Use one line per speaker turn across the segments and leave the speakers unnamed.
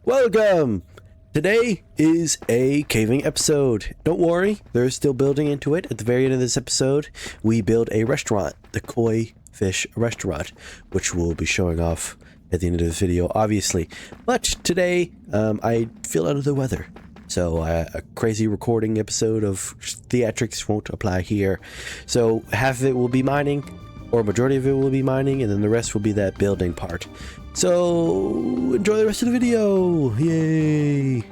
Welcome! Today is a caving episode. Don't worry, they're still building into it. At the very end of this episode, we build a restaurant, the Koi Fish Restaurant, which we'll be showing off at the end of the video, obviously. But today, I feel under the weather. So a crazy recording episode of theatrics won't apply here. So half of it will be mining, or majority of it will be mining, and then the rest will be that building part. So enjoy the rest of the video. Yay!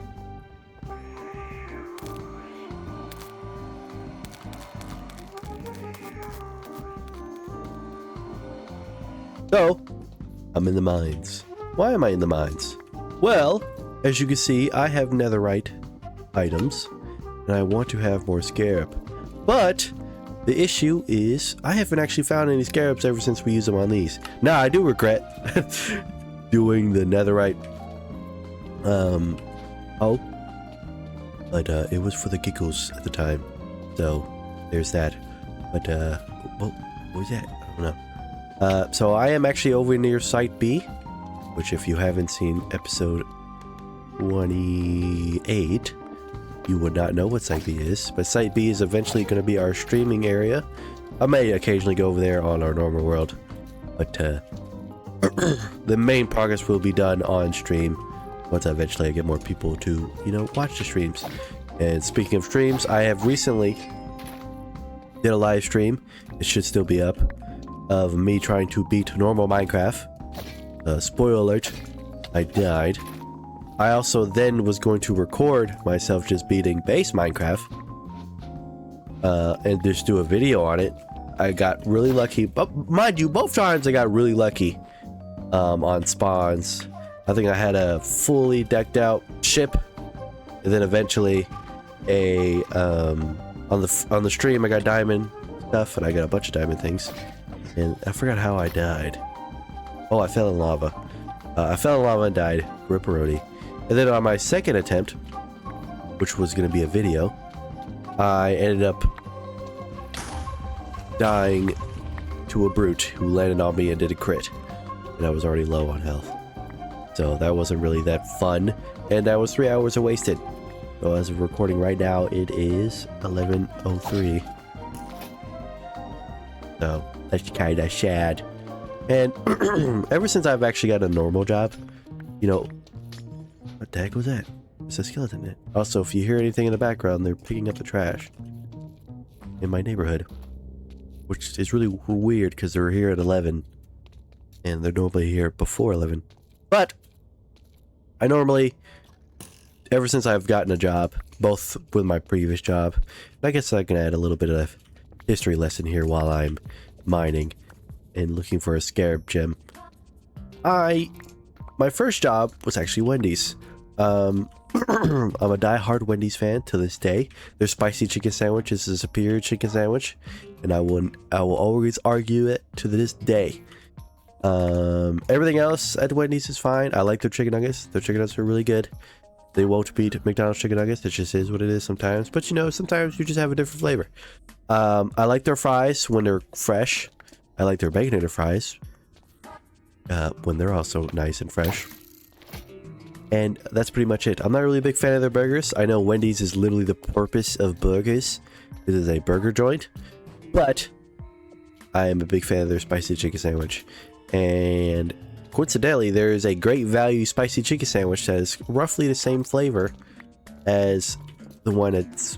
So I'm in the mines. Why am I in the mines? Well, as you can see, I have netherite items and I want to have more scarab, but the issue is I haven't actually found any scarabs ever since we used them on these. Now I do regret doing the netherite but it was for the giggles at the time, so there's that. But what was that? I don't know. So I am actually over near Site B, which if you haven't seen episode 28, you would not know what Site B is, but Site B is eventually going to be our streaming area. I may occasionally go over there on our normal world, but the main progress will be done on stream once eventually I get more people to, watch the streams. And speaking of streams, I have recently did a live stream, it should still be up, of me trying to beat normal Minecraft. Spoiler alert, I died. I also then was going to record myself just beating base Minecraft and just do a video on it. I got really lucky, but mind you, both times I got really lucky on spawns. I think I had a fully decked out ship, and then eventually a on the stream I got diamond stuff, and I got a bunch of diamond things, and I forgot how I died. Oh, I fell in lava. I fell in lava and died. Ripperoni. And then on my second attempt, which was going to be a video, I ended up dying to a brute who landed on me and did a crit. And I was already low on health. So that wasn't really that fun. And that was 3 hours of wasted. So as of recording right now, it is 11:03. So that's kind of sad. And ever since I've actually got a normal job, what the heck was that? It's a skeleton in it. Also, if you hear anything in the background, they're picking up the trash in my neighborhood, which is really weird because they're here at 11 and they're normally here before 11. But I normally, ever since I've gotten a job, both with my previous job, I guess I can add a little bit of history lesson here while I'm mining and looking for a scarab gem. My first job was actually Wendy's. I'm a die-hard Wendy's fan to this day. Their spicy chicken sandwich is a superior chicken sandwich, and I will always argue it to this day. Everything else at Wendy's is fine. I like their chicken nuggets. Their chicken nuggets are really good. They won't beat McDonald's chicken nuggets. It just is what it is sometimes. But sometimes you just have a different flavor. I like their fries when they're fresh. I like their baconator fries when they're also nice and fresh. And that's pretty much it. I'm not really a big fan of their burgers. I know Wendy's is literally the purpose of burgers. It is a burger joint. But I am a big fan of their spicy chicken sandwich. And coincidentally, there is a great value spicy chicken sandwich that is roughly the same flavor as the one at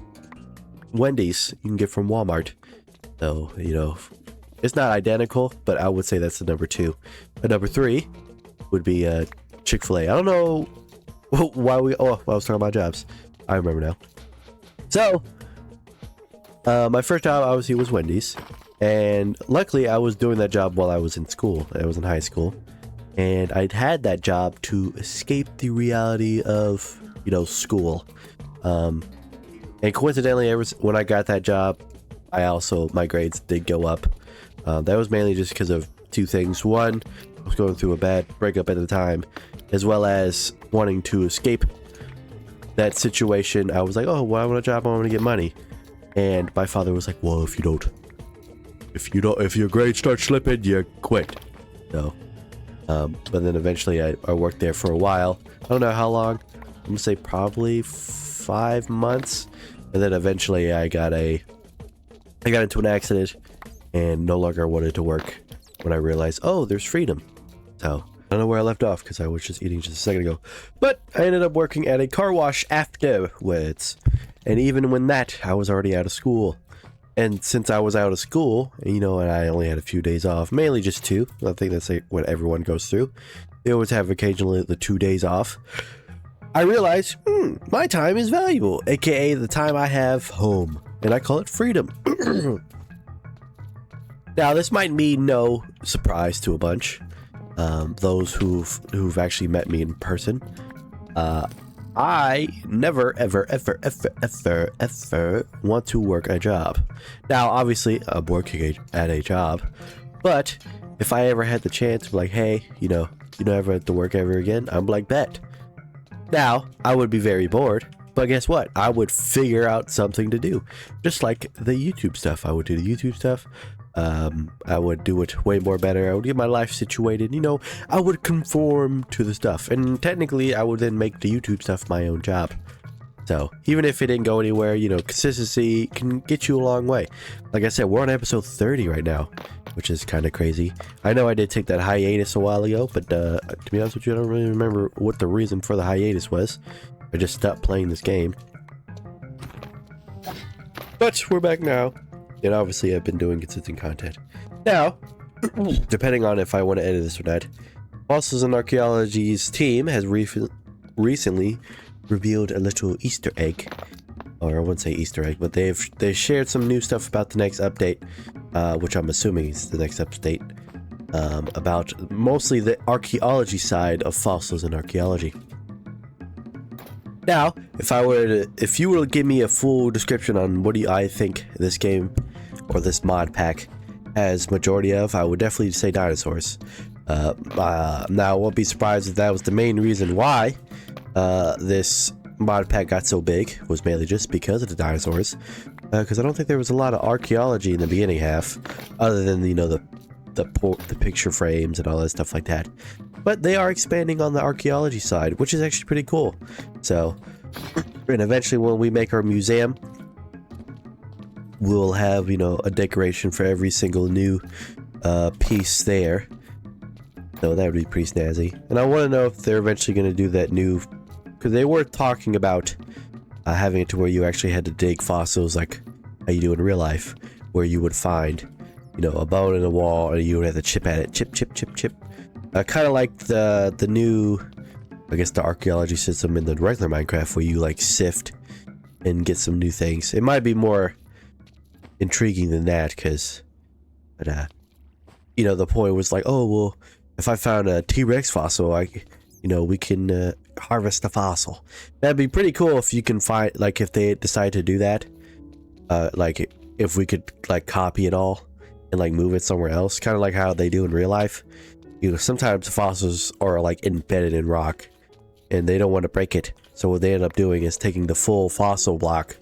Wendy's you can get from Walmart. So, it's not identical, but I would say that's the number 2. Number 3 would be Chick-fil-A. I don't know why I was talking about jobs. I remember now. So, my first job obviously was Wendy's, and luckily I was doing that job while I was in school. I was in high school, and I'd had that job to escape the reality of, school. And coincidentally, when I got that job, my grades did go up. That was mainly just because of 2 things. One, I was going through a bad breakup at the time, as well as wanting to escape that situation. I was like, oh, well, I want a job, I want to get money. And my father was like, well, if your grades start slipping, you quit. So But then eventually I worked there for a while. I don't know how long. I'm gonna say probably 5 months. And then eventually I got into an accident and no longer wanted to work when I realized, oh, there's freedom. So I don't know where I left off because I was just eating just a second ago. But I ended up working at a car wash afterwards. And even when that, I was already out of school. And since I was out of school, and I only had a few days off, mainly just 2. I think that's like what everyone goes through. They always have occasionally the 2 days off. I realized, my time is valuable, aka the time I have home. And I call it freedom. Now, this might mean no surprise to a bunch. Those who've actually met me in person. I never, ever want to work a job. Now, obviously, I'm working at a job, but if I ever had the chance to be like, hey, you never have to work ever again, I'm like, bet. Now, I would be very bored, but guess what? I would figure out something to do. Just like the YouTube stuff. I would do the YouTube stuff. I would do it way more better. I would get my life situated, I would conform to the stuff. And technically, I would then make the YouTube stuff my own job. So, even if it didn't go anywhere, consistency can get you a long way. Like I said, we're on episode 30 right now, which is kind of crazy. I know I did take that hiatus a while ago, but to be honest with you, I don't really remember what the reason for the hiatus was. I just stopped playing this game. But we're back now. And obviously, I've been doing consistent content. Now, depending on if I want to edit this or not, Fossils and Archaeology's team has recently revealed a little Easter egg. Or I wouldn't say Easter egg, but they shared some new stuff about the next update, which I'm assuming is the next update, about mostly the archaeology side of fossils and archaeology. Now, if you were to give me a full description on what I think this game or this mod pack has majority of, I would definitely say dinosaurs. Now, I won't be surprised if that was the main reason why this mod pack got so big, was mainly just because of the dinosaurs. Because I don't think there was a lot of archaeology in the beginning half, other than the picture frames and all that stuff like that. But they are expanding on the archaeology side, which is actually pretty cool. So, and eventually when we make our museum, we'll have, a decoration for every single new piece there. So that would be pretty snazzy. And I want to know if they're eventually going to do that new, because they were talking about having it to where you actually had to dig fossils like how you do in real life, where you would find, a bone in a wall and you would have to chip at it, chip. Kind of like the new, I guess, the archaeology system in the regular Minecraft, where you like sift and get some new things. It might be more intriguing than that, because, but the point was like, oh well, if I found a T-Rex fossil, we can harvest the fossil. That'd be pretty cool if you can find, like, if they decide to do that, like if we could like copy it all and like move it somewhere else, kind of like how they do in real life. Sometimes the fossils are like embedded in rock and they don't want to break it. So what they end up doing is taking the full fossil block.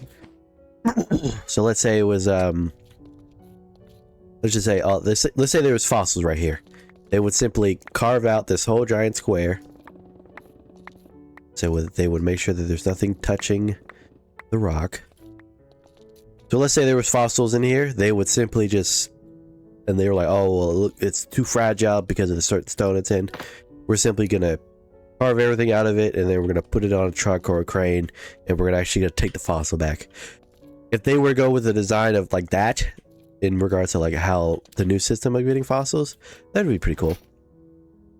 So let's say it was, let's just say, let's say there was fossils right here. They would simply carve out this whole giant square. So they would make sure that there's nothing touching the rock. So let's say there was fossils in here. They would simply just, and they were like, oh, well, look, it's too fragile because of the certain stone it's in. We're simply going to carve everything out of it, and then we're going to put it on a truck or a crane, and we're gonna take the fossil back. If they were to go with a design of like that, in regards to like how the new system of getting fossils, that'd be pretty cool.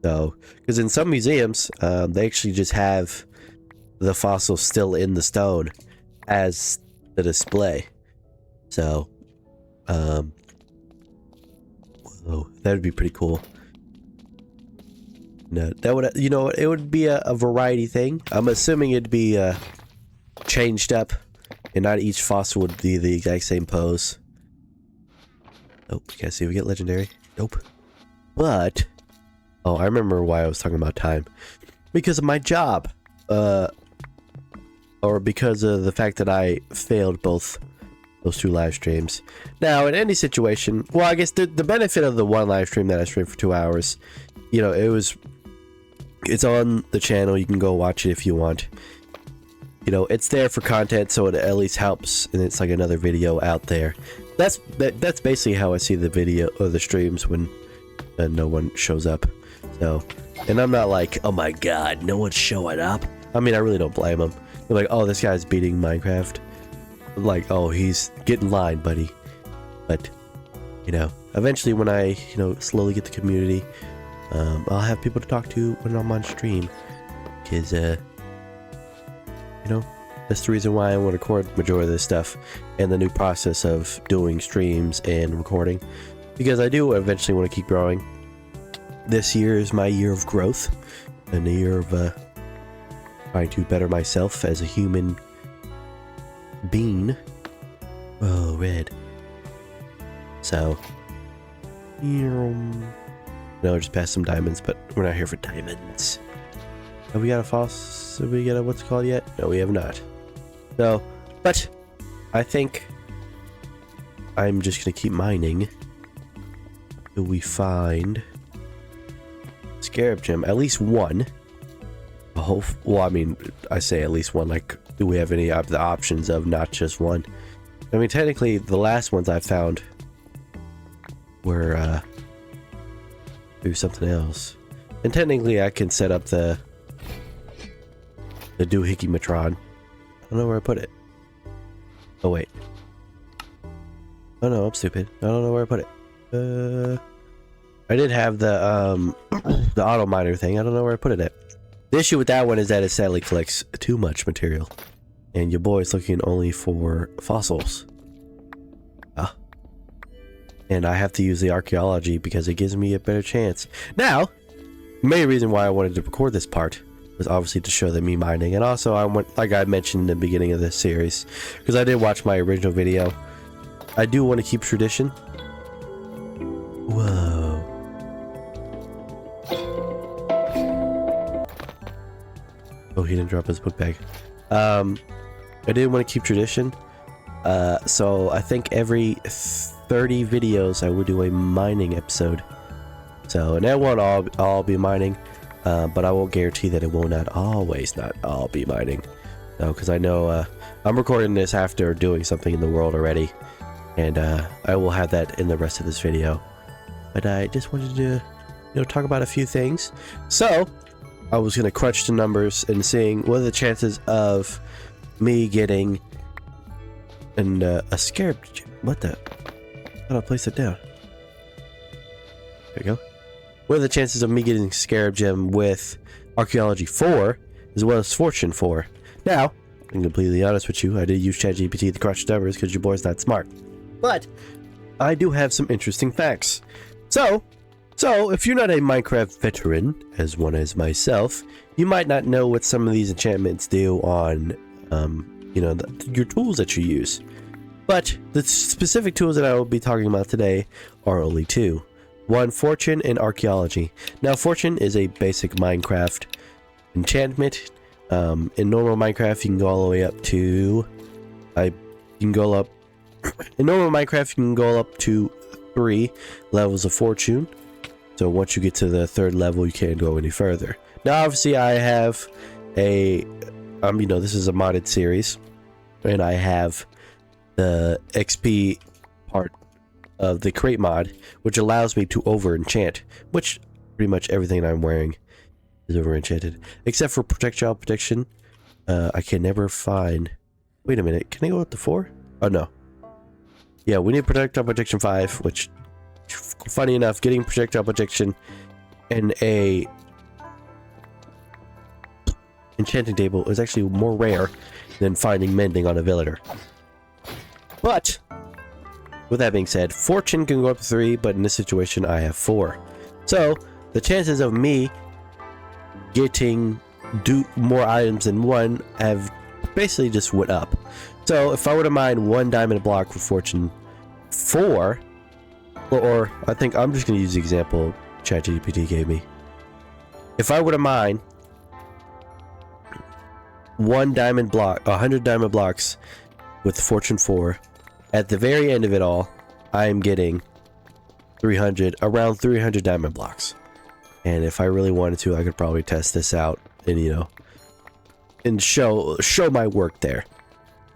So, because in some museums, they actually just have the fossils still in the stone as the display. So, oh, that would be pretty cool. No, that would, it would be a variety thing. I'm assuming it'd be changed up, and not each fossil would be the exact same pose. Nope, can't see if we get legendary. Nope. But, oh, I remember why I was talking about time. Because of my job. Or because of the fact that I failed both those 2 live streams. Now, in any situation, well, I guess the benefit of the one live stream that I streamed for 2 hours, you know, it's on the channel. You can go watch it if you want. You know, it's there for content, so it at least helps, and it's like another video out there. That's basically how I see the video or the streams when no one shows up. So, and I'm not like, oh my god, no one's showing up. I mean, I really don't blame them. They're like, oh, this guy's beating Minecraft. Like, oh, he's get in line, buddy. But, you know, eventually when I, you know, slowly get the community, I'll have people to talk to when I'm on stream. Because, you know, that's the reason why I want to record the majority of this stuff and the new process of doing streams and recording. Because I do eventually want to keep growing. This year is my year of growth and a year of trying to better myself as a human being. Oh, red. So, no, just pass some diamonds, but we're not here for diamonds. Have we got a false? Have we got a what's it called yet? No, we have not. So, but I think I'm just gonna keep mining till we find scarab gem, at least one. Well, I mean, I say at least one. Like, do we have any of the options of not just one? I mean, technically, the last ones I found were through something else, and technically, I can set up the doohickey matron. I don't know where I put it. Oh wait. Oh no, I'm stupid. I don't know where I put it. I did have the auto miner thing. I don't know where I put it at. The issue with that one is that it sadly collects too much material, and your boy's looking only for fossils. And I have to use the archaeology because it gives me a better chance. Now, the main reason why I wanted to record this part was obviously to show them me mining, and also I want, like I mentioned in the beginning of this series, because I did watch my original video, I do want to keep tradition. Whoa. Oh, he didn't drop his book bag. I did want to keep tradition, so I think every 30 videos I would do a mining episode. So, and that won't all be mining, but I won't guarantee that it will not all be mining. No, because I know I'm recording this after doing something in the world already, and I will have that in the rest of this video. But I just wanted to, you know, talk about a few things. So, I was gonna crunch the numbers and seeing what are the chances of me getting a scarab. What the? How do I place it down? There you go. What are the chances of me getting scarab gem with archaeology 4 as well as fortune 4? Now, I'm completely honest with you, I did use ChatGPT to crunch numbers because your boy's not smart. But I do have some interesting facts. So if you're not a Minecraft veteran, as one as myself, you might not know what some of these enchantments do on, you know, your tools that you use. But the specific tools that I will be talking about today are only two. One, fortune, and archaeology. Now, fortune is a basic Minecraft enchantment. In normal Minecraft, you can go all the way up to... in normal Minecraft, you can go up to 3 levels of fortune. So once you get to the 3rd level, you can't go any further. Now, obviously, I have a... you know, this is a modded series. And I have the XP part of the crate mod, which allows me to over enchant, which pretty much everything I'm wearing is over enchanted, except for projectile protection. I can never find... Wait a minute, can I go up to 4? Oh no. Yeah, we need projectile protection 5, which, funny enough, getting projectile protection and a enchanting table is actually more rare than finding mending on a villager. But with that being said, fortune can go up to 3, but in this situation I have 4. So the chances of me getting more items than 1 have basically just went up. So if I were to mine 1 diamond block for fortune 4, or I think I'm just going to use the example ChatGPT gave me. If I were to mine 1 diamond block, 100 diamond blocks with fortune 4, at the very end of it all, I am getting around 300 diamond blocks. And if I really wanted to, I could probably test this out and, you know, and show my work there.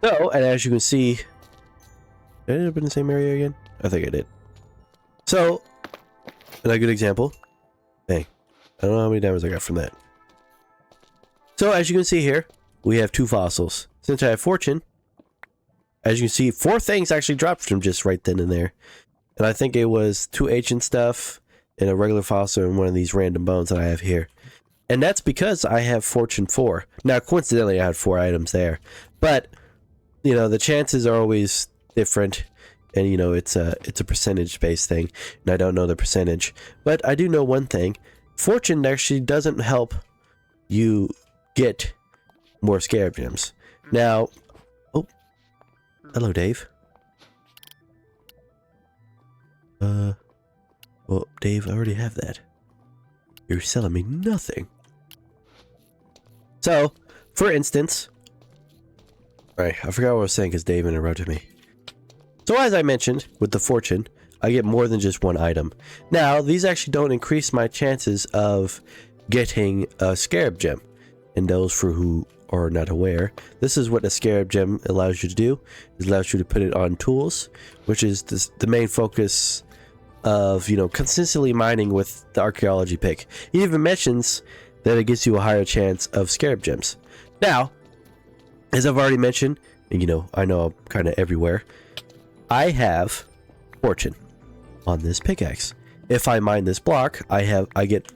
So, and as you can see, did I end up in the same area again? I think I did. So, a good example. Dang, I don't know how many diamonds I got from that. So, as you can see here, we have 2 fossils. Since I have fortune, as you can see, 4 things actually dropped from just right then and there. And I think it was 2 ancient stuff and a regular fossil and one of these random bones that I have here. And that's because I have fortune 4. Now, coincidentally, I had 4 items there. But, you know, the chances are always different. And, you know, it's a percentage-based thing. And I don't know the percentage. But I do know one thing. Fortune actually doesn't help you get more scarab gems. Now, oh, hello, Dave. Well, Dave, I already have that. You're selling me nothing. So, for instance, right, I forgot what I was saying because Dave interrupted me. So, as I mentioned, with the fortune, I get more than just 1 item. Now, these actually don't increase my chances of getting a scarab gem. And those for who are not aware, this is what a scarab gem allows you to do. It allows you to put it on tools, which is the main focus of, you know, consistently mining with the archaeology pick. He even mentions that it gives you a higher chance of scarab gems. Now, as I've already mentioned, and you know, I know I'm kind of everywhere, I have fortune on this pickaxe. If I mine this block, I get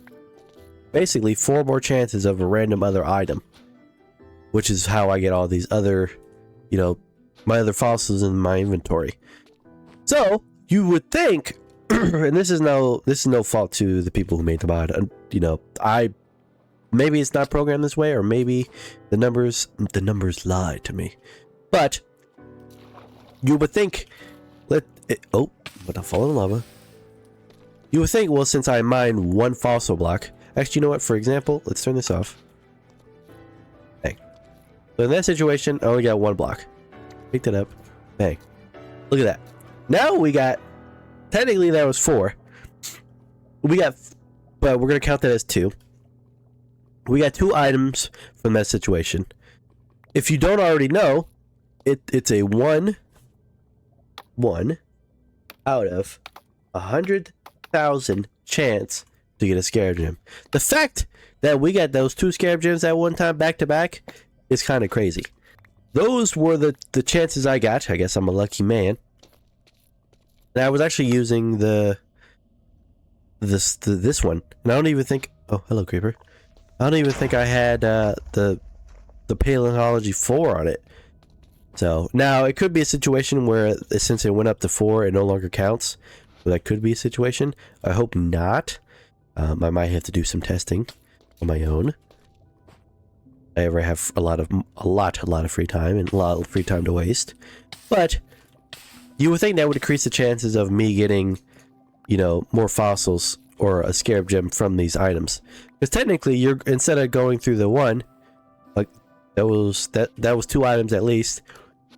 basically 4 more chances of a random other item, which is how I get all these other, you know, my other fossils in my inventory. So you would think, and this is no fault to the people who made the mod. You know, maybe it's not programmed this way, or maybe the numbers lie to me. But you would think, but I fall in lava. You would think, well, since I mine 1 fossil block, actually, you know what? For example, let's turn this off. Bang. So in that situation, I only got 1 block. Picked it up. Bang. Look at that. Now we got. Technically, that was 4. But we're gonna count that as 2. We got 2 items from that situation. If you don't already know, it's a 1 out of 100,000 chance to get a scarab gem. The fact that we got those 2 scarab gems at one time back to back is kind of crazy. Those were the chances I got. I guess I'm a lucky man. And I was actually using this one, and I don't even think. Oh, hello, creeper. I don't even think I had the paleontology 4 on it. So now it could be a situation where since it went up to 4, it no longer counts. But that could be a situation. I hope not. I might have to do some testing on my own. I ever have a lot of free time and a lot of free time to waste. But you would think that would increase the chances of me getting, you know, more fossils or a scarab gem from these items. Because technically, you're instead of going through the 1, like that was 2 items at least.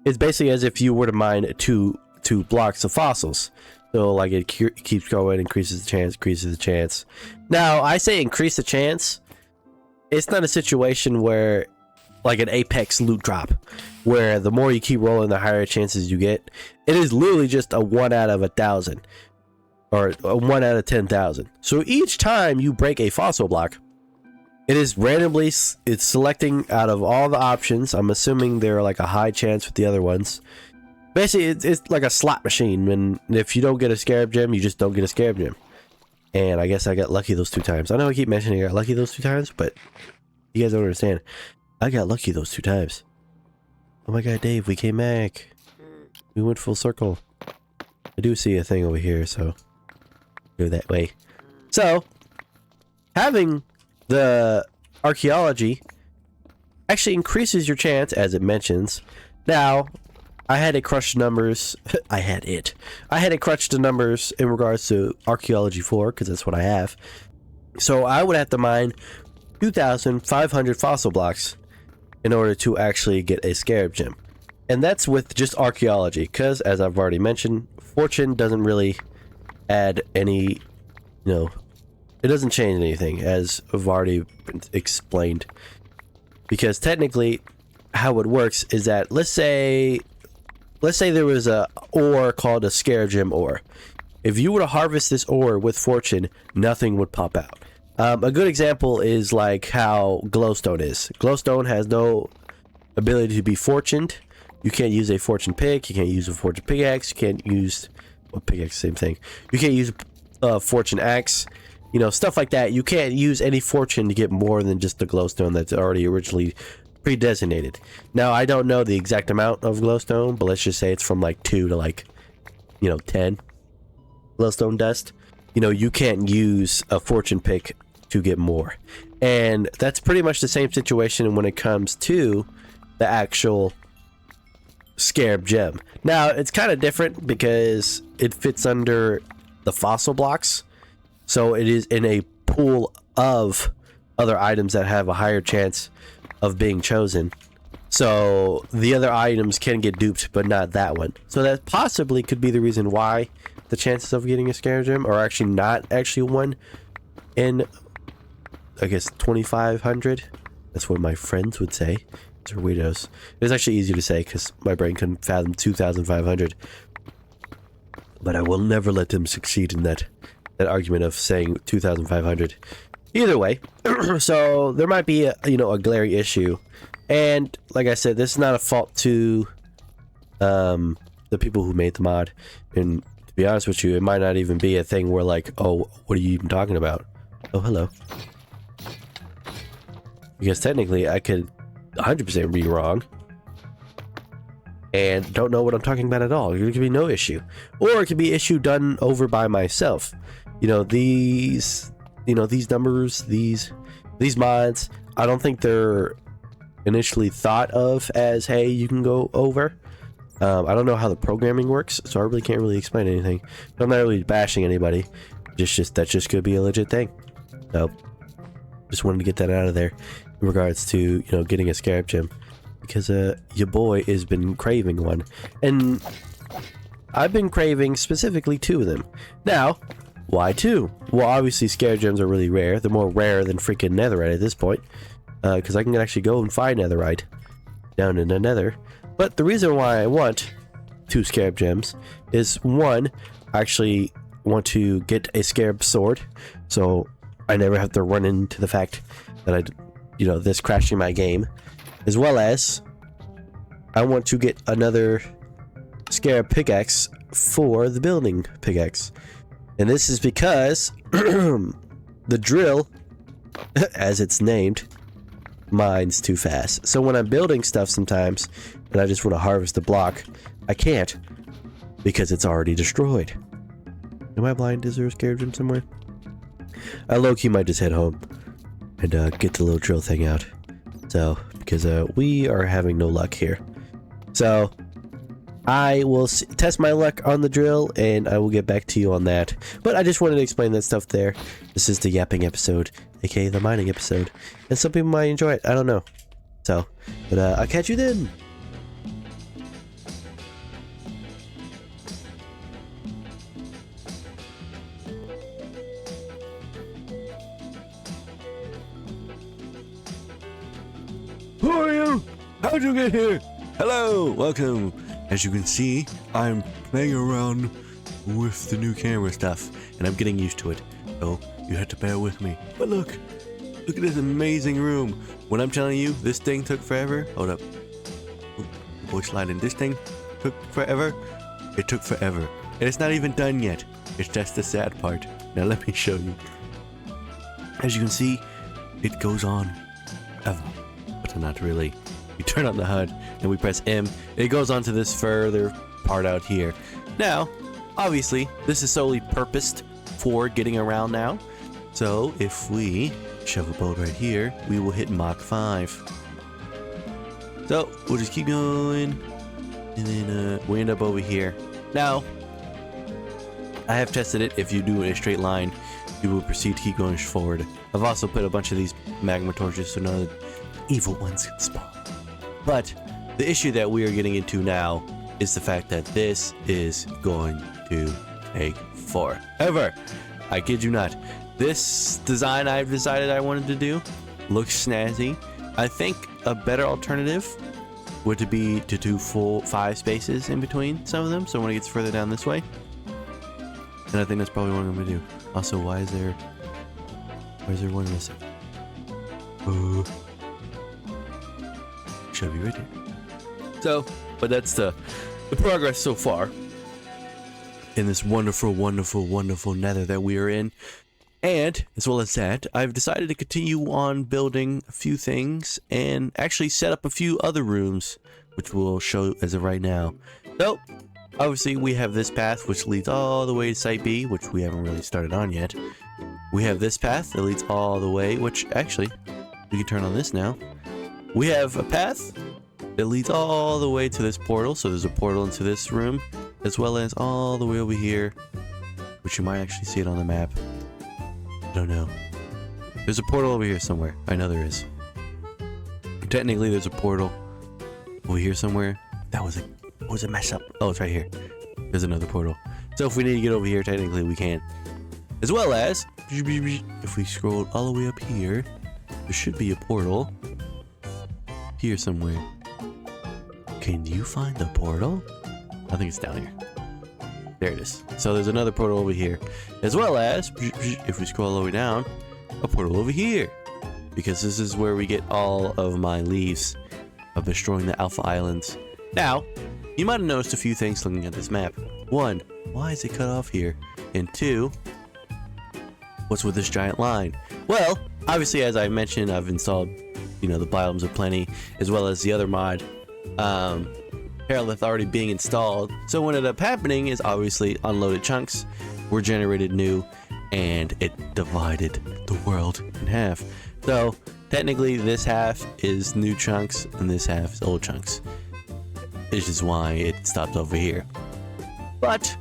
It's basically as if you were to mine two blocks of fossils. So like it keeps going, increases the chance. Now I say increase the chance. It's not a situation where like an apex loot drop, where the more you keep rolling, the higher chances you get. It is literally just a 1 out of 1,000, or a 1 out of 10,000. So each time you break a fossil block, it is randomly, it's selecting out of all the options. I'm assuming they're like a high chance with the other ones. Basically, it's like a slot machine, and if you don't get a scarab gem, you just don't get a scarab gem. And I guess I got lucky those 2 times. I know I keep mentioning I got lucky those 2 times, but you guys don't understand. I got lucky those 2 times. Oh my god, Dave, we came back. We went full circle. I do see a thing over here, so go that way. So, having the archaeology actually increases your chance, as it mentions. Now, I had it crush the numbers. I had it crunch the numbers in regards to archaeology 4, because that's what I have. So I would have to mine 2,500 fossil blocks in order to actually get a scarab gem. And that's with just archaeology, because as I've already mentioned, fortune doesn't really add any, you know, it doesn't change anything, as I've already explained. Because technically, how it works is that let's say there was a ore called a Scarab Gem ore. If you were to harvest this ore with fortune, nothing would pop out. A good example is like how glowstone is. Glowstone has no ability to be fortuned. You can't use a fortune pick. You can't use a fortune pickaxe. You can't use pickaxe, same thing. You can't use fortune axe. You know, stuff like that. You can't use any fortune to get more than just the glowstone that's already originally pre-designated. Now, I don't know the exact amount of glowstone, but let's just say it's from like 2 to like, 10 glowstone dust. You can't use a fortune pick to get more. And that's pretty much the same situation when it comes to the actual Scarab Gem. Now, it's kind of different because it fits under the fossil blocks. So it is in a pool of other items that have a higher chance of being chosen. So the other items can get duped, but not that one. So that possibly could be the reason why the chances of getting a Scarab Gem are actually not actually one in, I guess, 2,500. That's what my friends would say. They're weirdos. It's actually easy to say because my brain couldn't fathom 2,500. But I will never let them succeed in that argument of saying 2,500. Either way, so there might be a glaring issue, and like I said, this is not a fault to the people who made the mod. And to be honest with you, it might not even be a thing where like, oh, what are you even talking about? Oh, hello. Because technically, I could 100% be wrong and don't know what I'm talking about at all. There could be no issue, or it could be issue done over by myself. These numbers, these mods, I don't think they're initially thought of as, hey, you can go over. I don't know how the programming works, so I really can't really explain anything. I'm not really bashing anybody. That just could be a legit thing. So just wanted to get that out of there in regards to getting a Scarab Gem, because your boy has been craving one, and I've been craving specifically 2 of them. Now, why 2? Well, obviously Scarab Gems are really rare. They're more rare than freaking netherite at this point, because I can actually go and find netherite down in the nether. But the reason why I want 2 Scarab Gems is, 1, I actually want to get a Scarab Sword, so I never have to run into the fact that this crashing my game, as well as I want to get another Scarab Pickaxe for the building pickaxe. And this is because the drill, as it's named, mines too fast. So when I'm building stuff sometimes, and I just want to harvest a block, I can't, because it's already destroyed. Am I blind? Is there a Scarab Gem somewhere? I low-key might just head home and get the little drill thing out. So, because we are having no luck here. So I will test my luck on the drill, and I will get back to you on that. But I just wanted to explain that stuff there. This is the yapping episode, aka the mining episode. And some people might enjoy it. I don't know. So, but I'll catch you then. Who are you? How'd you get here? Hello, welcome. As you can see, I'm playing around with the new camera stuff, and I'm getting used to it, so you have to bear with me. But look at this amazing room. When I'm telling you, this thing took forever. Hold up. Voice sliding. This thing took forever. It took forever. And it's not even done yet. It's just the sad part. Now let me show you. As you can see, it goes on forever. But not really. We turn on the HUD and we press M. It goes on to this further part out here. Now, obviously, this is solely purposed for getting around now. So if we shove a boat right here, we will hit Mach 5. So we'll just keep going, and then we end up over here. Now, I have tested it. If you do it in a straight line, you will proceed to keep going forward. I've also put a bunch of these magma torches so none of the evil ones can spawn. But the issue that we are getting into now is the fact that this is going to take forever. I kid you not. This design I've decided I wanted to do looks snazzy. I think a better alternative would be to do full 5 spaces in between some of them, so when it gets further down this way. And I think that's probably what I'm gonna do. Also, why is there one missing? Should be right here. So, but that's the progress so far in this wonderful, wonderful, wonderful nether that we are in. And as well as that, I've decided to continue on building a few things and actually set up a few other rooms, which we'll show as of right now. So, obviously we have this path which leads all the way to Site B, which we haven't really started on yet. We have this path that leads all the way, which actually, we can turn on this now. We have a path that leads all the way to this portal, so there's a portal into this room, as well as all the way over here, which you might actually see it on the map. I don't know. There's a portal over here somewhere. I know there is. Technically, there's a portal over here somewhere. That was a mess up. Oh, it's right here. There's another portal. So if we need to get over here, technically we can. As well as, if we scroll all the way up here, there should be a portal here somewhere. Can you find the portal? I think it's down here. There it is. So there's another portal over here. As well as, if we scroll all the way down, a portal over here. Because this is where we get all of my leaves of destroying the Alpha Islands. Now, you might have noticed a few things looking at this map. 1, why is it cut off here? And 2, what's with this giant line? Well, obviously, as I mentioned, I've installed, the Biomes of Plenty, as well as the other mod, Paralith already being installed. So what ended up happening is obviously unloaded chunks were generated new, and it divided the world in half. So technically this half is new chunks and this half is old chunks. This is why it stopped over here. But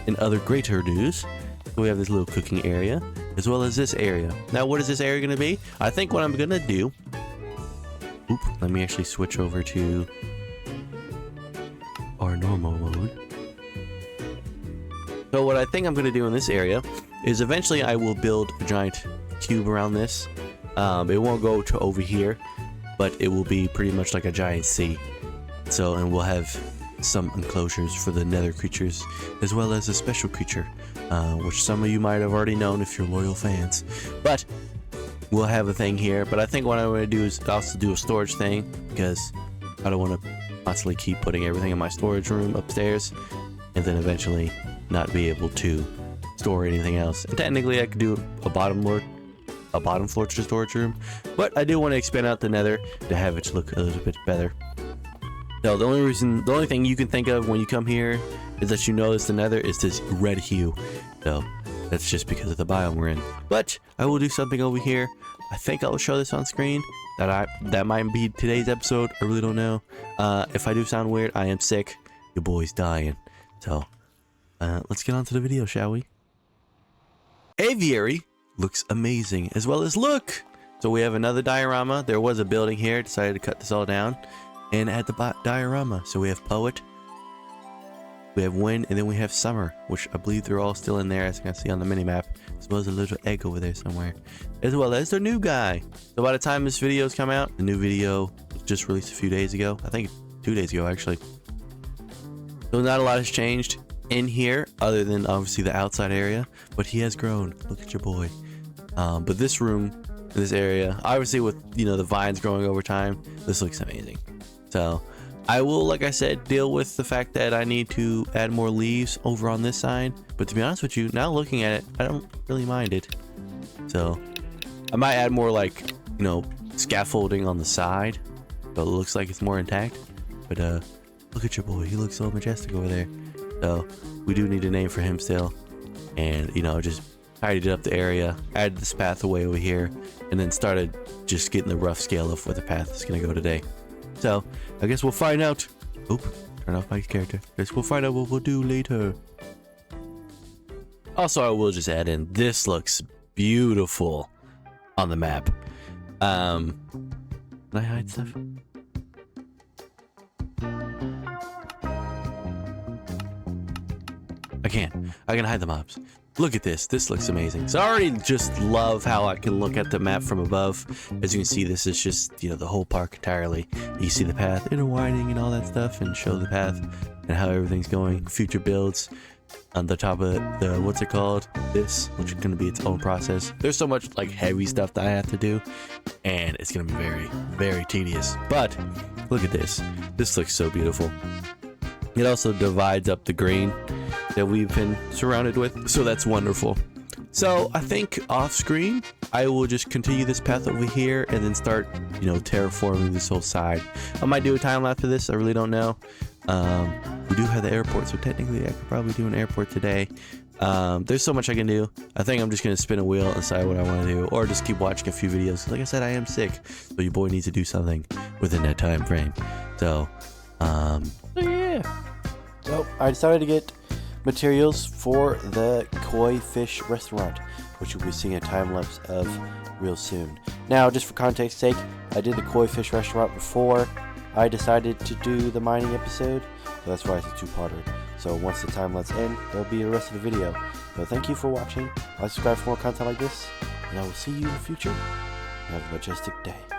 in other greater news, we have this little cooking area as well as this area. Now what is this area going to be? I think what I'm going to do, let me actually switch over to our normal mode. So what I think I'm going to do in this area is eventually I will build a giant cube around this. It won't go to over here, but it will be pretty much like a giant sea. So, and we'll have some enclosures for the nether creatures, as well as a special creature, which some of you might have already known if you're loyal fans. But we'll have a thing here. But I think what I'm going to do is also do a storage thing, because I don't want to constantly keep putting everything in my storage room upstairs, and then eventually not be able to store anything else. And technically I could do a bottom floor to storage room, but I do want to expand out the nether to have it look a little bit better. So the only thing you can think of when you come here is that you notice the nether is this red hue. So that's just because of the biome we're in. But I will do something over here. I think I'll show this on screen. That might be today's episode. I really don't know. If I do sound weird, I am sick. Your boy's dying. So let's get on to the video, shall we? Aviary looks amazing, as well as look. So we have another diorama. There was a building here. Decided to cut this all down and add the diorama. So we have poet, we have wind, and then we have summer, which I believe they're all still in there, as you can see on the mini map, as well as a little egg over there somewhere, as well as the new guy. So by the time this video's come out, the new video was just released a few days ago. I think 2 days ago actually. So not a lot has changed in here other than obviously the outside area, but he has grown. Look at your boy. But this room, this area, obviously with the vines growing over time, this looks amazing. So I will, like I said, deal with the fact that I need to add more leaves over on this side. But to be honest with you, now looking at it, I don't really mind it. So I might add more like, scaffolding on the side, so it looks like it's more intact. But look at your boy, he looks so majestic over there. So we do need a name for him still. And just tidied up the area, added this pathway over here, and then started just getting the rough scale of where the path is going to go today. So I guess we'll find out. Oop, turn off my character. Guess we'll find out what we'll do later. Also, I will just add in, this looks beautiful on the map. Can I hide stuff? I can hide the mobs. Look at this. This looks amazing. So I already just love how I can look at the map from above. As you can see, this is just, you know, the whole park entirely. You see the path intertwining and all that stuff, and show the path and how everything's going. Future builds on the top of the, what's it called? This, which is going to be its own process. There's so much like heavy stuff that I have to do, and it's going to be very, very tedious. But look at this. This looks so beautiful. It also divides up the green that we've been surrounded with, so that's wonderful. So I think off screen I will just continue this path over here and then start, you know, terraforming this whole side. I might do a time lapse for this, I really don't know. We do have the airport, so technically I could probably do an airport today. There's so much I can do. I think I'm just gonna spin a wheel and decide what I want to do, or just keep watching a few videos. Like I said, I am sick, so your boy needs to do something within that time frame. So yeah. So I decided to get materials for the koi fish restaurant, which we'll be seeing a time lapse of real soon. Now, just for context sake, I did the koi fish restaurant before I decided to do the mining episode, so that's why it's a two-parter. So once the time lapse ends, there'll be the rest of the video. So thank you for watching. I'll subscribe for more content like this, and I will see you in the future. Have a majestic day.